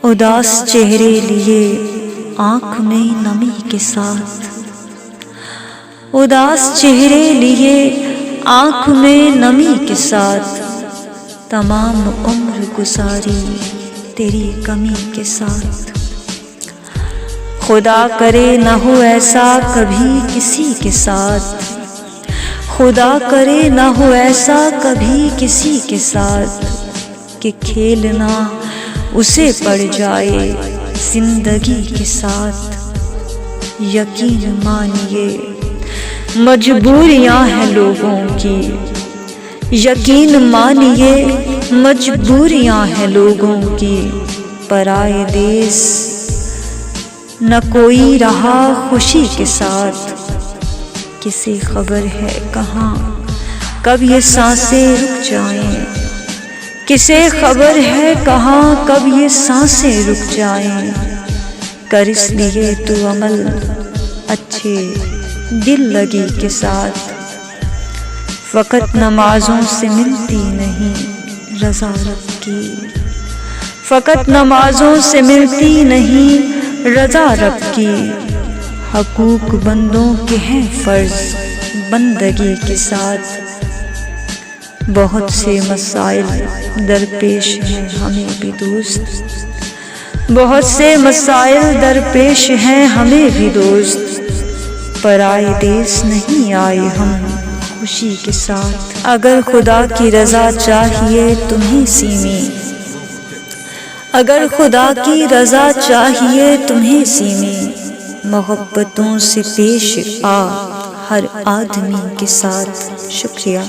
اداس چہرے لیے آنکھ میں نمی کے ساتھ، اداس چہرے لیے آنکھ میں نمی کے ساتھ، تمام عمر گزاری تیری کمی کے ساتھ۔ خدا کرے نہ ہو ایسا کبھی کسی کے ساتھ، خدا کرے نہ ہو ایسا کبھی کسی کے ساتھ، کہ کھیلنا اسے پڑ جائے زندگی کے ساتھ۔ یقین مانیے مجبوریاں ہیں لوگوں کی، یقین مانیے مجبوریاں ہیں لوگوں کی، پرائے دیس نہ کوئی رہا خوشی کے ساتھ۔ کسی خبر ہے کہاں کب یہ سانسیں رک جائیں، کسے خبر ہے کہاں کب یہ سانسیں رک جائیں، کر اس لیے تو عمل اچھے دل لگی کے ساتھ۔ فقط نمازوں سے ملتی نہیں رضا رب کی، فقط نمازوں سے ملتی نہیں رضا رب کی، حقوق بندوں کے ہیں فرض بندگی کے ساتھ۔ بہت سے مسائل درپیش ہیں ہمیں بھی دوست، بہت سے مسائل درپیش ہیں ہمیں بھی دوست، پرائے دیس نہیں آئے ہم خوشی کے ساتھ۔ اگر خدا کی رضا چاہیے تمہیں سیمیں، اگر خدا کی رضا چاہیے تمہیں سیمیں، محبتوں سے پیش آ ہر آدمی کے ساتھ۔ شکریہ۔